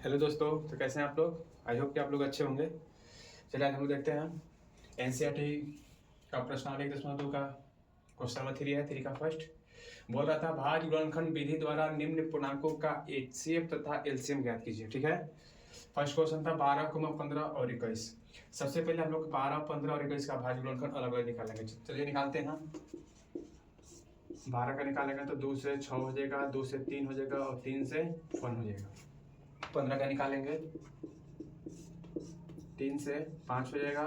Hello दोस्तों, तो कैसे हैं आप लोग। आई होप कि आप लोग अच्छे होंगे। चलिए आज हम लोग देखते हैं एनसीईआरटी का प्रश्नावली 10.2 का क्वेश्चन नंबर 3 है। 3 का फर्स्ट बोल रहा था भाज्य गुणनखंड विधि द्वारा निम्न पूर्णांकों का एचसीएफ तथा एलसीएम ज्ञात कीजिए। ठीक है, फर्स्ट क्वेश्चन था 12, 15 और 21। सबसे पहले हम लोग 12, 15 और 21 का भाज्य गुणनखंड अलग अलग निकालेंगे। चलिए निकालते हैं। 12 का निकालेंगे तो 2 से 6 हो जाएगा, 2 से 3 हो जाएगा और 3 से 1 हो जाएगा। 15 का निकालेंगे 3 से 5 हो जाएगा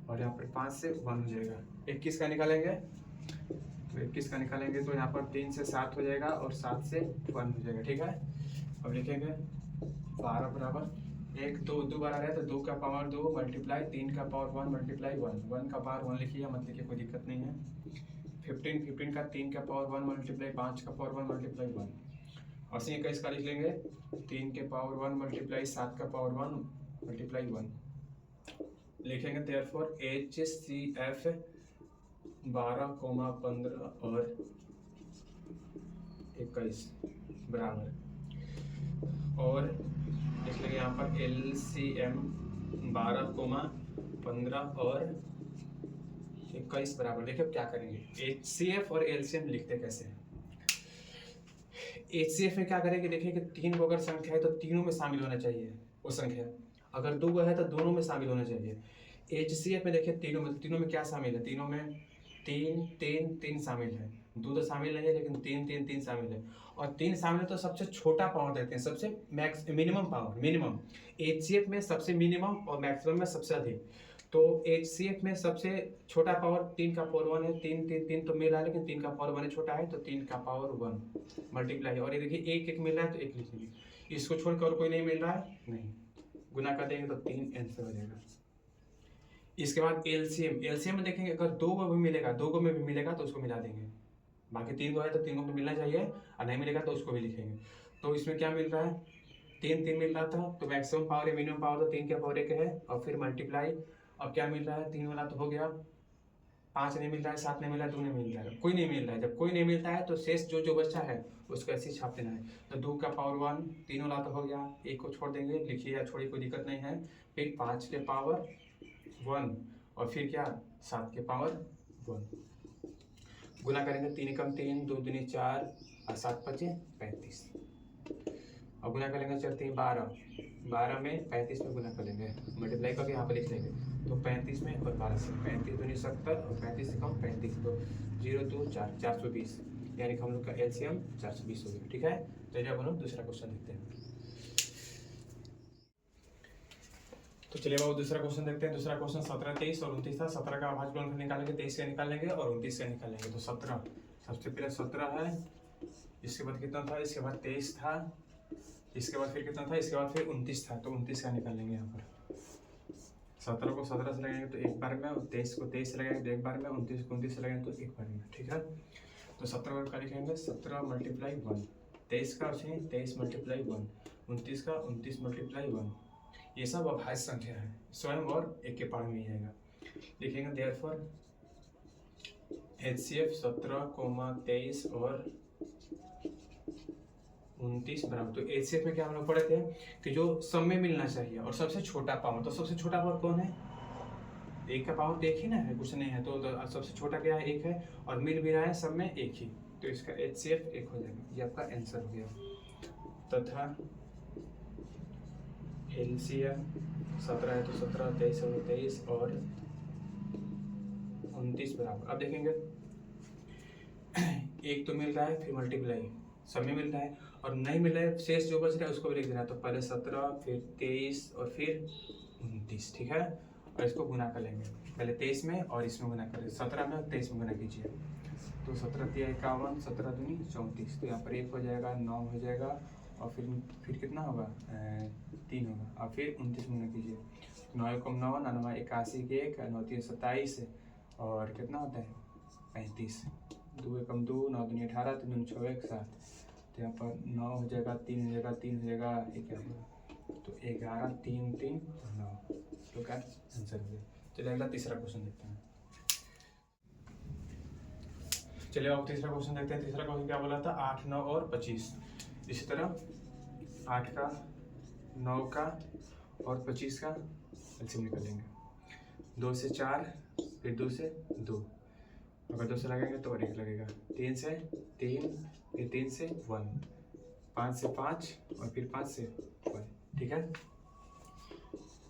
और यहाँ पर 5 से 1 हो जाएगा। 21 का निकालेंगे तो 21 का निकालेंगे तो यहाँ पर 3 से 7 हो जाएगा और 7 से 1 हो जाएगा। ठीक है, अब लिखेंगे 12 बराबर 1, 2 दो बार आ रहा है तो 2 का पावर 2 मल्टीप्लाई 3 का पावर 1 मल्टीप्लाई 1 का पावर 1 लिखिए, मत लिखिए, कोई दिक्कत नहीं है। 15 का 3 का पावर 1 मल्टीप्लाई 5 का पावर 1 मल्टीप्लाई 1 और 21 का लिख लेंगे 3 के पावर 1 मल्टीप्लाई 7 का पावर 1 मल्टीप्लाई 1 लिखेंगे। देयरफॉर HCF 12, 15 और 21 बराबर, और लिख लेंगे यहाँ पर LCM 12, 15 और 21 बराबर। देखिए अब क्या करेंगे, HCF और LCM लिखते कैसे हैं। HCF में क्या करेंगे, देखिए कि 3 को अगर संख्या है तो तीनों में शामिल होना चाहिए वो संख्या, अगर 2 है तो दोनों में शामिल होना चाहिए। HCF में देखिए तीनों में क्या शामिल है, तीनों में 3 3 3 शामिल है, 2 तो शामिल नहीं है लेकिन 3 3 3 शामिल है, और 3 शामिल है तो सबसे छोटा पावर देते हैं, सबसे max minimum power minimum. HCF में सबसे मिनिमम और मैक्सिमम में सबसे अधिक। तो HCF में सबसे छोटा पावर 3 का पावर 1 है, 3 3 3 तो मिल रहा है लेकिन 3 का पावर 1 छोटा है तो 3 का पावर 1 मल्टीप्लाई, और ये देखिए 1 1 मिल रहा है तो 1 लिख लीजिए, इसको छोड़कर और कोई नहीं मिल रहा है, नहीं, गुना कर देंगे तो 3 आंसर हो जाएगा। इसके बाद एलसीएम में देखेंगे अगर 2 को भी मिलेगा, 2 को में भी मिलेगा तो उसको मिला देंगे, बाकी 3 को है तो 3 को तो मिलना चाहिए, और नहीं मिलेगा तो उसको भी लिखेंगे। तो इसमें क्या मिल रहा है, 3 3 मिल रहा था तो मैक्सिमम पावर है, मिनिमम पावर तो 3 के पावर 1 है, और फिर मल्टीप्लाई, अब क्या मिल रहा है 3 वाला तो हो गया, 5 नहीं मिल रहा है, 7 नहीं मिल रहा है, 2 नहीं मिल रहा है, कोई नहीं मिल रहा है। जब कोई नहीं मिलता है तो शेष जो जो बच्चा है उसको ऐसे ही छाप देना है। तो 2 का पावर 1 3 वाला तो हो गया, 1 को छोड़ देंगे, लिखिए या छोड़िए कोई दिक्कत नहीं है, फिर 5 के पावर 1 और फिर क्या 7 के पावर 1 गुना करेंगे, 3 कम 3 2 दूनी 4 और 7 5 35, और गुना करेंगे 4 3 12, 12 में 35 में गुना कर लेंगे, मल्टीप्लाई करके यहाँ पर लिख लेंगे तो 35 में और 12 से 35 दूनी 70 और 35 से कम 35, तो 0 2 4 420, यानी कि हम लोग का LCM 420 हो गया। ठीक है, तो जब हम लोग दूसरा क्वेश्चन देखते हैं, तो चलिए बाबू दूसरा क्वेश्चन देखते हैं। दूसरा क्वेश्चन 17, 23 और 29 था। 17 का अभाज्य गुणनखंड निकालेंगे, 23 का निकालेंगे और 29 का निकालेंगे। तो 17 सबसे पहले 17 है, इसके बाद कितना था, इसके बाद 23 था, इसके बाद फिर कितना था, इसके बाद फिर 29 था, तो 29 का निकालेंगे। यहाँ पर 17 को 17 से लगाएंगे तो एक बार में, और 23 को 23 से लगाएंगे तो एक बार में, 29 को 29 से लगाएंगे तो एक बार में। ठीक है, तो 17 का लिखेंगे 17 मल्टीप्लाई 1, 23 का 23 मल्टीप्लाई 1, 29 का 29 मल्टीप्लाई 1, ये सब अभाज्य संख्या है, स्वयं और एक के पावर में ही आएगा। लिखेंगे देयरफॉर HCF 17, 23 और 29 बराबर, तो HCF में क्या हम लोग पढ़े थे कि जो सब में मिलना चाहिए और सबसे छोटा पावर, तो सबसे छोटा पावर कौन है, एक का पावर तो एक ही ना है, कुछ नहीं है, तो सबसे छोटा क्या है, एक है, और मिल भी रहा है सब में एक ही, तो इसका HCF 1 हो जाएगा, ये आपका आंसर हो गया। तथा LCM 17 है तो 17, 23 और 23 और 29 बराबर। अब देखेंगे एक तो मिल रहा है, फिर मल्टीप्लाई सब में मिल रहा है, और नहीं मिल रहा है शेष जो बच रहा है उसको भी लिख देना, तो पहले 17 फिर 23 और फिर 29। ठीक है, और इसको गुना कर लेंगे, पहले 23 में और इसमें गुना करें, 17 में और 23 में गुना कीजिए, तो 17 3 51, 17 दूनी 34, तो यहाँ पर 1 हो जाएगा, 9 हो जाएगा, और फिर कितना होगा 3 होगा, और फिर 29 गुना कीजिए, 9 कम 9 9 81 के 1 9 3 27, और कितना होता है 35, 2 कम 2 9 दूनी 18 3 दूनी 6 1 7, तो यहाँ पर 9 हो जाएगा, 3 हो जाएगा, 3 हो जाएगा, 1 होगा, तो 11 3 3 9, तो क्या आंसर हो गया। चलिए अगला तीसरा क्वेश्चन देखते हैं। चलिए अब तीसरा क्वेश्चन देखते हैं। तीसरा क्वेश्चन क्या बोला था, 8 9 और 25। इसी तरह 8 का 9 का और 25 का एलसीएम निकालेंगे। 2 से 4, फिर 2 से 2, अगर 2 से लगेंगे तो और 1 लगेगा। 3 से 3, फिर 3 से 1, 5 से 5 और फिर 5 से 1, ठीक है।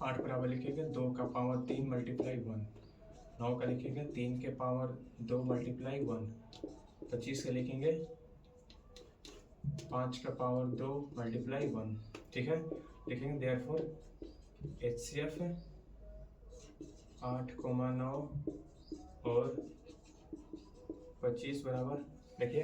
8 बराबर लिखेंगे 2 का पावर 3 मल्टीप्लाई 1, 9 का लिखेंगे 3 के पावर 2 मल्टीप्लाई 1, 25 का लिखेंगे 5 का पावर 2 मल्टीप्लाई 1, ठीक है। लिखेंगे देयरफॉर HCF 8,9 और 25 बराबर, देखिए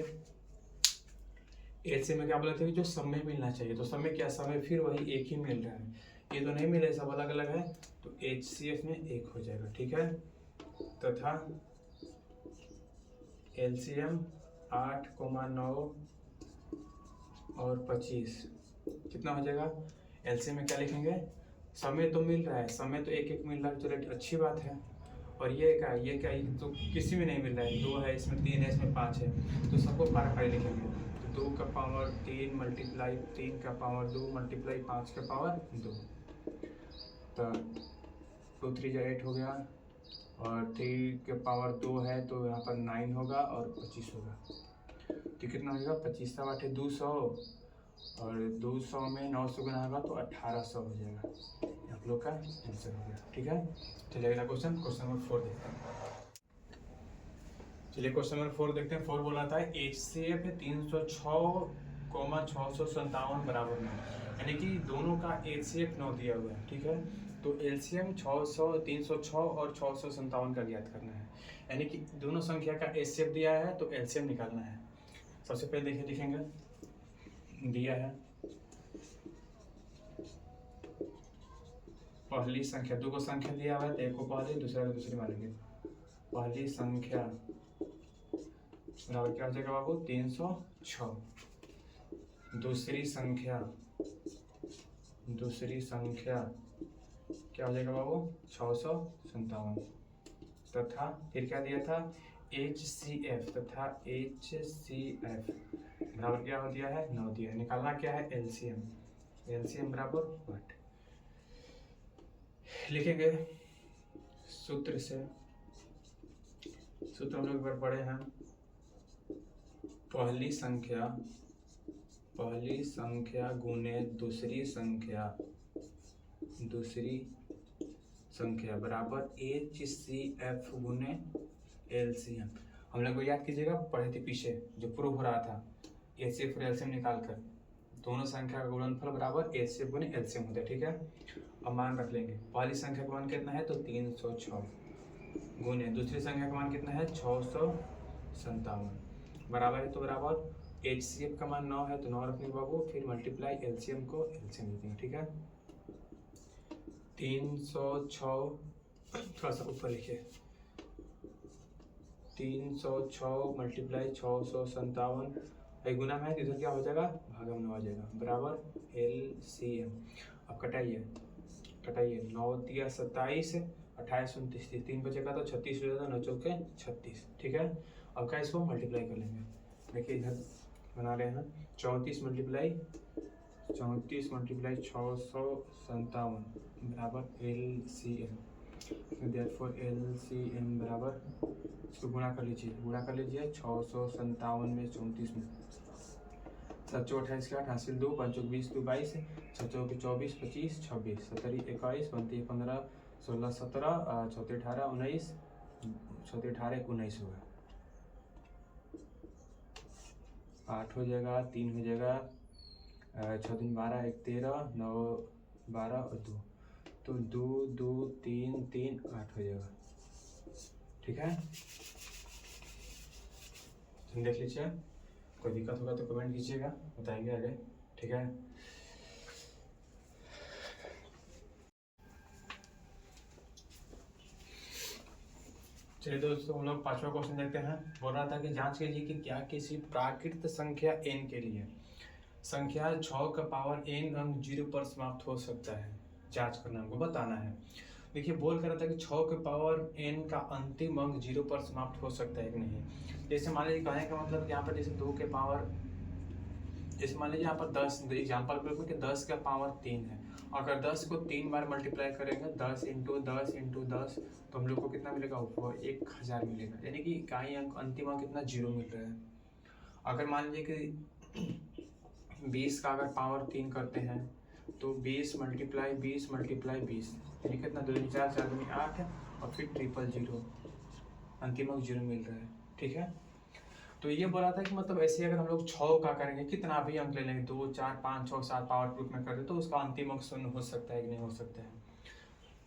HCF में क्या बोला था कि जो समय मिलना चाहिए, तो समय क्या, समय फिर वही एक ही मिल रहा है, ये तो नहीं मिले, सब अलग अलग है, तो HCF में 1 हो जाएगा, ठीक है। तथा LCM 8,9 और 25 कितना हो जाएगा। LCM में क्या लिखेंगे, समय तो मिल रहा है, समय तो एक एक मिल रहा है, चलो अच्छी बात है। और ये क्या तो किसी में नहीं मिल रहा है, 2 है इसमें, 3 है इसमें, 5 है, तो सबको पारा पारी लिखेंगे। तो 2 का पावर 3 मल्टीप्लाई 3 का पावर 2 मल्टीप्लाई 5 का पावर 2, तो 2 3 जा 8 हो गया, और 3 के पावर 2 है तो यहाँ पर 9 होगा और 25 होगा, तो कितना होगा 25 का 8 200, और 200 में 900 गुना होगा तो 1800 हो जाएगा। आप लोग का आंसर हो गया, ठीक है। चलिए अगला क्वेश्चन नंबर 4 देखते हैं। चलिए क्वेश्चन नंबर 4 देखते हैं। 4 बोला था HCF 306,657 बराबर में, यानी कि दोनों का HCF 9 दिया हुआ है, ठीक है। तो LCM 306 और 657 का ज्ञात करना है, यानी कि दोनों संख्या का HCF दिया है तो LCM निकालना है। सबसे पहले देखिए, लिखेंगे दिया है पहली संख्या, दो को संख्या दिया हुआ है तो एक को पहली दूसरा को दूसरी मानेंगे। पहली संख्या बराबर क्या हो जाएगा बाबू 306, दूसरी संख्या क्या हो जाएगा बाबू 657, तथा फिर क्या दिया था HCF, तथा HCF बराबर क्या हो दिया है 9 दिया है। निकालना क्या है LCM बराबर 8 लिखेंगे। सूत्र हम लोग बार पढ़े हैं, पहली संख्या गुने दूसरी संख्या बराबर HCF गुने LCM। हम लोग को याद कीजिएगा, पढ़े थे पीछे जो प्रूव हो रहा था, HCF और LCM निकाल कर दोनों संख्या का गुणनफल बराबर HCF गुने LCM होता है, ठीक है। अब मान रख लेंगे, पहली संख्या का मान कितना है तो 306 गुने दूसरी संख्या का मान कितना है 657 बराबर है, तो बराबर HCF का मान 9 है तो 9 रखने बाबू, फिर मल्टीप्लाई LCM को LCM लिखेंगे, ठीक है। 306 थोड़ा सा ऊपर लिखिए, 306 मल्टीप्लाई 657, गुना में इधर क्या हो जाएगा भागम में हो जाएगा, बराबर LCM। अब कटाइए 9 दिया 27, 28 29 3 बचेगा तो 36 हो जाएगा, 9 चौके 36, ठीक है। अब क्या इसको मल्टीप्लाई कर लेंगे, देखिए इधर बना रहे हैं 34 मल्टीप्लाई 657 बराबर LCM। देयरफॉर LCM बराबर, इसको गुणा कर लीजिए 657 में 34 में 7 28 का 88 2 5 20 2 22 6 24 25 26 17 21 29 15 16 17 34 18 19 34 18 19 होगा, 8 हो जाएगा, 3 हो जाएगा, 6 दिन 12 1 13 9 12 और 2, तो 2 2 3 3 8 हो जाएगा, ठीक है। देख लीजिए, कोई दिक्कत होगा तो कमेंट कीजिएगा, बताएंगे आगे, ठीक है। चलिए दोस्तों, हम लोग 5वां क्वेश्चन देखते हैं। बोल रहा था कि जांच कीजिए कि क्या किसी प्राकृत संख्या n के लिए संख्या 6 का पावर n अंक 0 पर समाप्त हो सकता है, जांच करना हमको बताना है। देखिए बोल कर रहा था कि 6 के पावर n का अंतिम अंक 0 पर समाप्त हो सकता है कि नहीं। जैसे मान लीजिए कहने का मतलब यहाँ पर जैसे 2 के पावर जैसे मान लीजिए यहाँ पर 10 एग्जाम्पल के रूप में कि 10 का पावर 3 है। अगर 10 को 3 बार मल्टीप्लाई करेंगे 10 इंटू 10 इंटू 10 तो हम लोग को कितना मिलेगा, वो 1000 मिलेगा, यानी कि इकाई अंक अंतिम अंक कितना 0 मिल रहा है। अगर मान लीजिए कि 20 का अगर पावर 3 करते हैं तो 20 मल्टीप्लाई 20 मल्टीप्लाई 20 यानी कितना 2 4 4 दूनी 8 और फिर 000 अंतिम अंक 0 मिल रहा है। ठीक है, तो ये बोला था कि मतलब ऐसे अगर हम लोग 6 का करेंगे कितना भी अंक ले लेंगे 2 4 5 6 7 पावर प्रूफ में कर दे तो उसका अंतिम अंक 0 हो सकता है कि नहीं हो सकता है।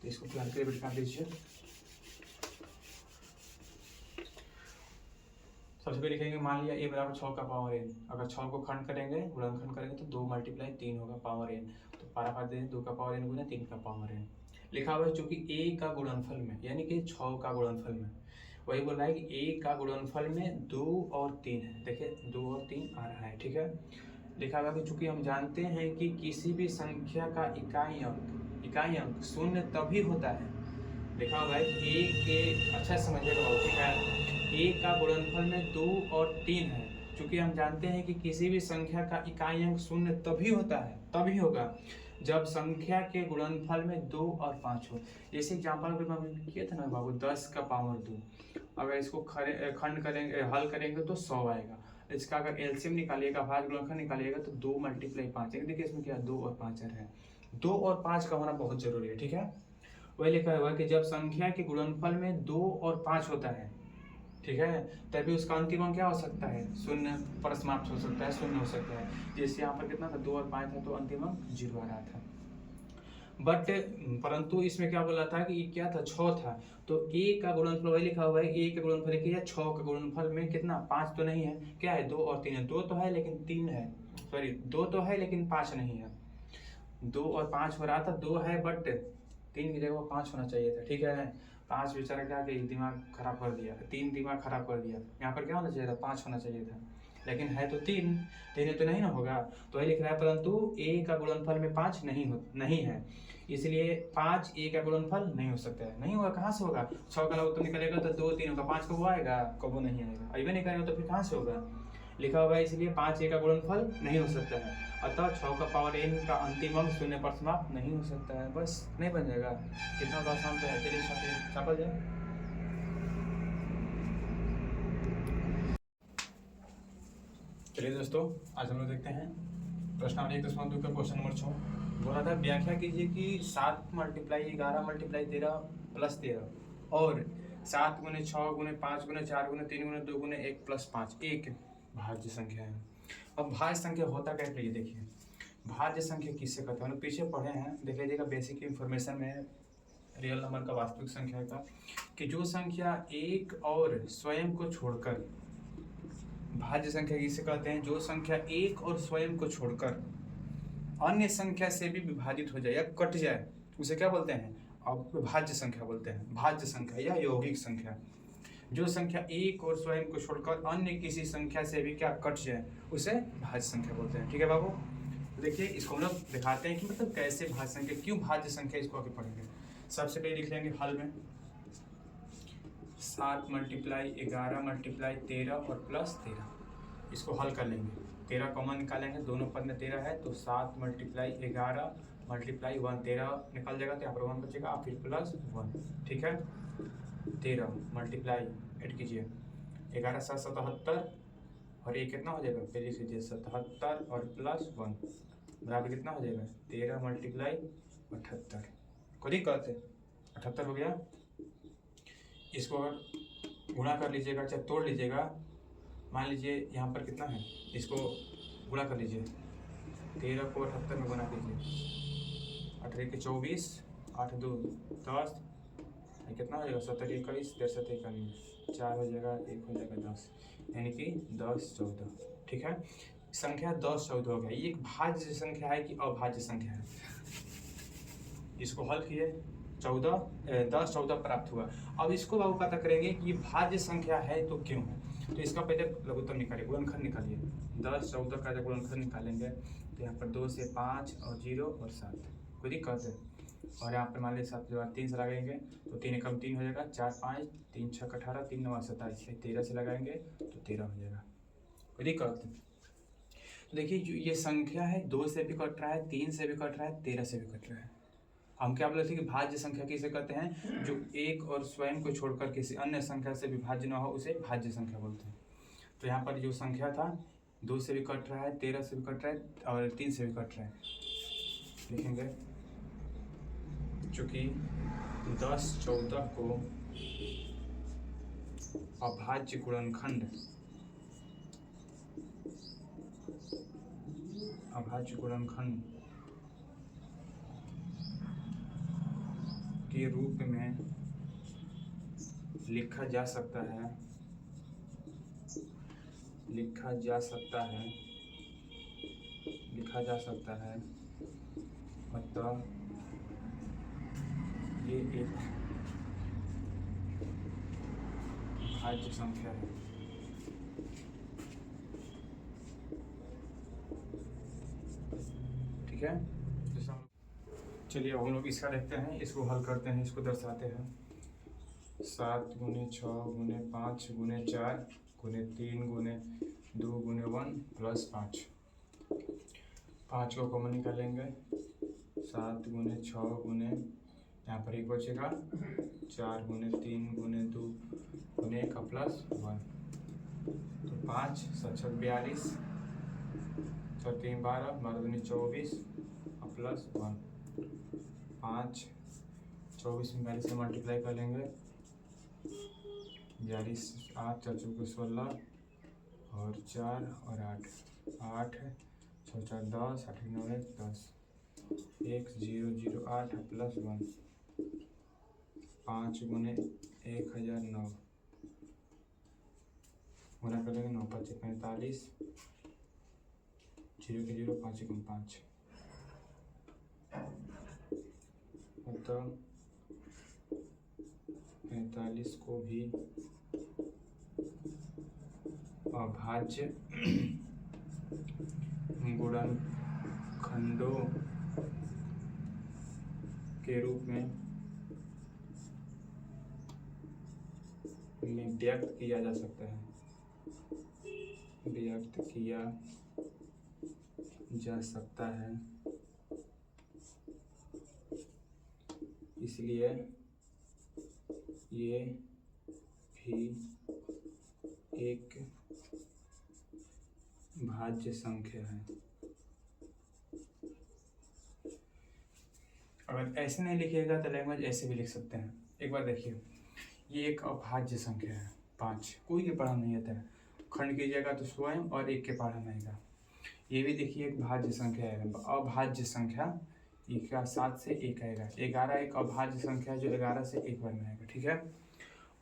तो इसको फिलहाल के लिए बिठा लीजिए। सबसे पहले लिखेंगे, मान लिया a बराबर 6 का पावर n। अगर 6 को खंड करेंगे गुणनखंड करेंगे तो 2 मल्टीप्लाई 3 होगा पावर n, तो पारा दे 2 का पावर n गुना 3 का पावर n लिखा हुआ है। चूंकि a का गुणनफल में यानी कि 6 का गुणनफल में वही बोल रहा है कि a का गुणनफल में 2 और 3 है। देखिए 2 और 3 आ रहा है। ठीक है, लिखा हुआ कि चूंकि हम जानते हैं कि किसी भी संख्या का इकाई अंक शून्य तभी होता है। लिखा हुआ है कि a के, अच्छा समझिएगा बहुत, ठीक है, a का गुणनफल में 2 और 3 है। चूंकि हम जानते हैं कि किसी भी संख्या का इकाई अंक शून्य तभी होता है, तभी होगा जब संख्या के गुणनफल में 2 और 5 हो। जैसे एग्जाम्पल के में किया था ना बाबू, 10 का पावर 2, अगर इसको खंड करेंगे हल करेंगे तो 100 आएगा। इसका अगर एलसीएम निकालिएगा, भाज्य गुणनखंड निकालिएगा तो 2 मल्टीप्लाई 5, देखिए इसमें क्या 2 और 5 है, 2 और 5 का होना बहुत जरूरी है। ठीक है, वही लिखा हुआ है कि जब संख्या के गुणनफल में 2 और 5 होता है, ठीक है, तभी उसका अंतिम अंक क्या हो सकता है, 0 पर समाप्त हो सकता है, 0 हो सकता है। जैसे यहाँ पर कितना था 2 और 5 था तो अंतिम अंक 0 आ रहा था। बट परंतु इसमें क्या बोला था कि ये क्या था, 6 था, तो a का गुणनफल वही लिखा हुआ है, a का गुणनफल देखिए 6 का गुणनफल में कितना 5 तो नहीं है, क्या है 2 और 3 है, 2 तो है लेकिन 3 है, सॉरी 2 तो है लेकिन 5 नहीं है। 2 और 5 हो रहा था, 2 है बट 3 की जगह 5 होना चाहिए था। ठीक है, 5 बेचारा क्या कि दिमाग खराब कर दिया, 3 दिमाग खराब कर दिया, यहाँ पर क्या होना चाहिए था, 5 होना चाहिए था, लेकिन है तो 3 तो नहीं ना होगा, तो वही लिख रहा है परंतु a का गुणनफल में 5 नहीं है, इसलिए 5 a का गुणनफल नहीं हो सकता है। नहीं होगा, कहाँ से होगा, 6 का लघुत्तम निकलेगा तो 2 3 होगा, 5 कब आएगा, कबो नहीं आएगा, अभी नहीं करेंगे तो फिर कहाँ से होगा, लिखा हुआ है इसलिए 5 a का गुणनफल नहीं हो सकता है, अतः 6 का पावर n का अंतिम अंक 0 पर समाप्त नहीं हो सकता है। बस नहीं बन जाएगा, कितना आसान तो है, चलिए छापा जाए। चलिए दोस्तों, आज हम लोग देखते हैं प्रश्नावली 1.2 का क्वेश्चन नंबर 6। बोला था व्याख्या कीजिए कि 7 मल्टीप्लाई 11 मल्टीप्लाई 13 प्लस 13 और 7 गुने 6 गुने 5 गुने 4 गुने 3 गुने 2 गुने 1 प्लस 5 एक भाज्य संख्या है। अब भाज्य संख्या होता क्या है, देखिए भाज्य संख्या किससे कहते हैं, हम लोग पीछे पढ़े हैं, देख लीजिएगा बेसिक इंफॉर्मेशन में रियल नंबर का वास्तविक संख्या का, कि जो संख्या एक और स्वयं को छोड़कर, भाज्य संख्या किसे कहते हैं, जो संख्या एक और स्वयं को छोड़कर अन्य संख्या से भी विभाजित हो जाए या कट जाए उसे क्या बोलते हैं, अब भाज्य संख्या बोलते हैं, भाज्य संख्या या यौगिक संख्या। जो संख्या एक और स्वयं को छोड़कर अन्य किसी संख्या से भी क्या कट जाए उसे भाज्य संख्या बोलते हैं। ठीक है बाबू, देखिए इसको हम लोग दिखाते हैं कि मतलब कैसे भाज्य संख्या, क्यों भाज्य संख्या, इसको आगे पढ़ेंगे। सबसे पहले लिख लेंगे हल में 7 मल्टीप्लाई 11 मल्टीप्लाई 13 और प्लस 13, इसको हल कर लेंगे, 13 कॉमन निकालेंगे, दोनों पद में 13 है तो 7 मल्टीप्लाई 11 मल्टीप्लाई 1 13 निकल जाएगा तो यहाँ पर 1 बचेगा, फिर प्लस 1। ठीक है, 13 मल्टीप्लाई ऐड कीजिए 11 7 77 और ये कितना हो जाएगा, फिर लिख लीजिए 77 और प्लस 1 बराबर कितना हो जाएगा 13 मल्टीप्लाई 78, खुद ही कहते 78 हो गया। इसको अगर गुणा कर लीजिएगा चाहे तोड़ लीजिएगा, मान लीजिए यहाँ पर कितना है, इसको गुणा कर लीजिए, 13 को 78 में गुणा कीजिए, 18 के 24 8 2 10, कितना हो जाएगा 70 21 63 41 4 हो जाएगा, 1 हो जाएगा 10, यानी कि 10 14। ठीक है, संख्या 10 14 हो गया। ये एक भाज्य संख्या है कि अभाज्य संख्या है, इसको हल किए 10 14 प्राप्त हुआ। अब इसको बाबू पता करेंगे कि ये भाज्य संख्या है तो क्यों है, तो इसका पहले लघुत्तम निकालिए, गुणनखंड निकालिए, 10 14 का जब गुणनखंड निकालेंगे तो यहाँ पर 2 से 5 और 0 और 7 कोई दिक्कत है, और यहाँ पर मान लीजिए 7 के बाद 3 से लगाएंगे तो 3 एकम 3 हो जाएगा, 4 5 3 6 18 3 9 27, 13 से लगाएंगे तो 13 हो जाएगा, कोई दिक्कत। देखिए जो ये संख्या है 2 से भी कट रहा है, 3 से भी कट रहा है, 13 से भी कट रहा है। हम क्या बोले थे कि भाज्य संख्या किसे कहते हैं, जो एक और स्वयं को छोड़कर किसी अन्य संख्या से विभाज्य न हो उसे भाज्य संख्या बोलते हैं। तो यहाँ पर जो संख्या था 2 से भी कट रहा है, 13 से भी कट रहा है और 3 से भी कट रहा है। लिखेंगे चूँकि 10, 14 को अभाज्य गुणनखंड के रूप में लिखा जा सकता है अतः ये एक भाज्य संख्या है। ठीक है, चलिए हम लोग इसका देखते हैं, इसको हल करते हैं, इसको दर्शाते हैं। 7 गुने 6 गुने 5 गुने 4 गुने 3 गुने 2 गुने 1 प्लस 5। 5 को कॉमन निकालेंगे, 7 गुने 6 गुने, यहाँ पर एक बचेगा, 4 गुने 3 गुने 2 गुने 1 प्लस 1। तो 5 7 42, 4 3 12, 12 दूनी 24 प्लस 1। 5 24 में 42 से मल्टीप्लाई कर लेंगे, 42 8 4 चौके 16 और 4 और 8 8 6 4 10 8 9 1 10 1 0 0 8 प्लस 1। 5 गुने 1009 गुना कर लेंगे, 9 5 45 0 के 0 5 1 5। अतः 45 को भी अभाज्य गुणनखंडों के रूप में व्यक्त किया जा सकता है, इसलिए ये भी एक भाज्य संख्या है। अगर ऐसे नहीं लिखिएगा तो लैंग्वेज ऐसे भी लिख सकते हैं। एक बार देखिए, ये एक अभाज्य संख्या है 5, कोई के पढ़ा नहीं आता है, खंड कीजिएगा तो स्वयं और एक के पढ़ा नहीं आएगा। ये भी देखिए एक भाज्य संख्या है, अभाज्य संख्या, इसका 7 से 1 आएगा। 11 एक अभाज्य संख्या जो 11 से 1 बार में आएगा। ठीक है,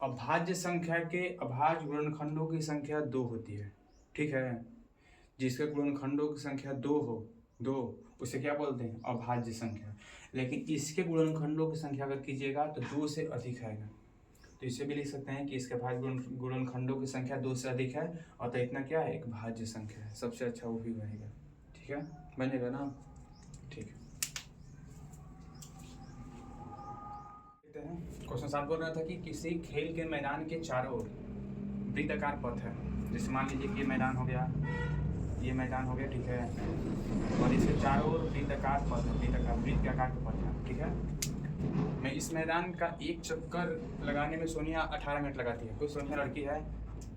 अभाज्य संख्या के अभाज्य गुणनखंडों की संख्या 2 होती है। ठीक है, जिसके गुणनखंडों की संख्या 2 उसे क्या बोलते हैं, अभाज्य संख्या। लेकिन इसके गुणनखंडों की संख्या अगर कीजिएगा तो 2 से अधिक आएगा। तो इसे भी लिख सकते हैं कि इसके भाज्य गुणनखंडों की संख्या 2 से अधिक है और तो इतना क्या है, एक भाज्य संख्या है। सबसे अच्छा वो भी बनेगा। ठीक है, बनेगा ना, ठीक है। क्वेश्चन 7 बोल रहा था कि किसी खेल के मैदान के चारों ओर वृत्ताकार पथ है। जैसे मान लीजिए कि ये मैदान हो गया, ये मैदान हो गया, ठीक है, और इसके चारों ओर वृत्ताकार पथ है, वृत्त के आकार का पथ है। ठीक है, मैं इस मैदान का एक चक्कर लगाने में सोनिया 18 मिनट लगाती है। कोई सोनिया लड़की है,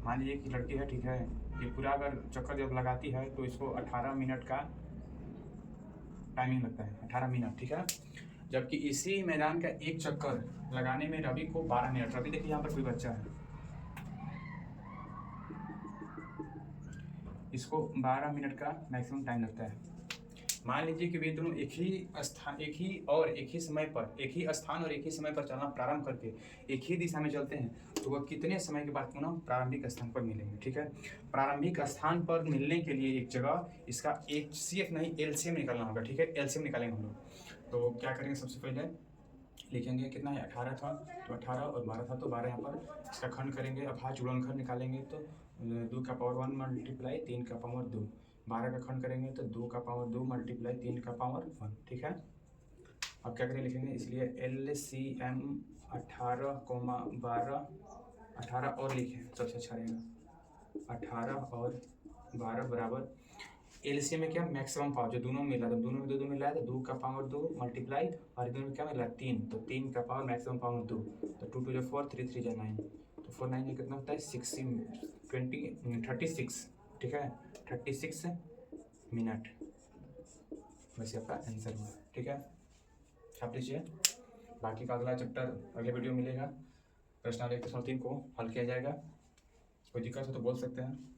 मान लीजिए कि लड़की है, ठीक है, ये पूरा अगर चक्कर जब लगाती है तो इसको 18 मिनट का टाइमिंग लगता है, 18 मिनट। ठीक है, जबकि इसी मैदान का एक चक्कर लगाने में रवि को 12 मिनट। रवि देखिए यहाँ पर कोई बच्चा है, इसको 12 मिनट का मैक्सिमम टाइम लगता है। मान लीजिए कि वे दोनों एक ही स्थान एक ही स्थान और एक ही समय पर चलना प्रारंभ करके एक ही दिशा में चलते हैं, तो वह कितने समय के बाद पुनः प्रारंभिक स्थान पर मिलेंगे। ठीक है, प्रारंभिक स्थान पर मिलने के लिए एक जगह इसका HCF नहीं LCM निकालना होगा। ठीक है, LCM निकालेंगे हम लोग। तो क्या करेंगे, सबसे पहले लिखेंगे कितना है, 18 था तो 18 और 12 था तो 12, यहाँ पर इसका खंड करेंगे, अभाज्य गुणनखंड निकालेंगे तो 2 का पावर 1 मल्टीप्लाई 3 का पावर 2। 12 का खंड करेंगे तो 2 का पावर 2 मल्टीप्लाई 3 का पावर 1। ठीक है, अब क्या करें, लिखेंगे, इसलिए LCM 18, 12, 18 और लिखें, सबसे अच्छा रहेगा, 18 और 12 बराबर एलसीएम में क्या मैक्सिमम पावर जो दोनों में मिला, तो दोनों में दो मिला है तो 2 का पावर 2 मल्टीप्लाई और दोनों में क्या मिला 3, तो 3 का पावर मैक्सिमम पावर 2, तो 2 2 जो 4 3 3 जो 9, तो 4 9 में कितना होता है 36, ठीक है 36 मिनट। वैसे आपका आंसर हुआ, ठीक है छाप लीजिए। बाकी का अगला चैप्टर अगले वीडियो मिलेगा। प्रश्नावली 1 3 को हल किया जाएगा। कोई दिक्कत हो तो बोल सकते हैं।